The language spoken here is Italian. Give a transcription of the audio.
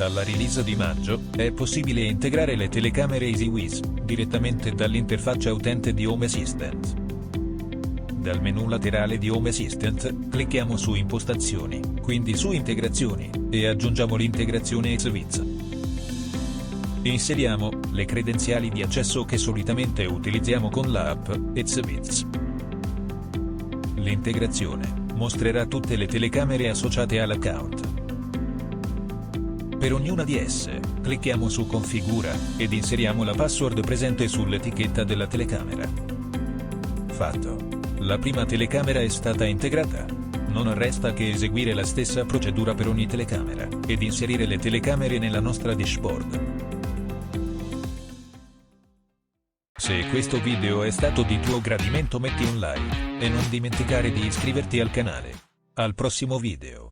Dalla release di maggio, è possibile integrare le telecamere EasyWiz direttamente dall'interfaccia utente di Home Assistant. Dal menu laterale di Home Assistant, clicchiamo su Impostazioni, quindi su Integrazioni, e aggiungiamo l'integrazione EasyWiz. Inseriamo le credenziali di accesso che solitamente utilizziamo con l'app EasyWiz. L'integrazione mostrerà tutte le telecamere associate all'account. Per ognuna di esse, clicchiamo su Configura, ed inseriamo la password presente sull'etichetta della telecamera. Fatto. La prima telecamera è stata integrata. Non resta che eseguire la stessa procedura per ogni telecamera, ed inserire le telecamere nella nostra dashboard. Se questo video è stato di tuo gradimento metti un like, e non dimenticare di iscriverti al canale. Al prossimo video.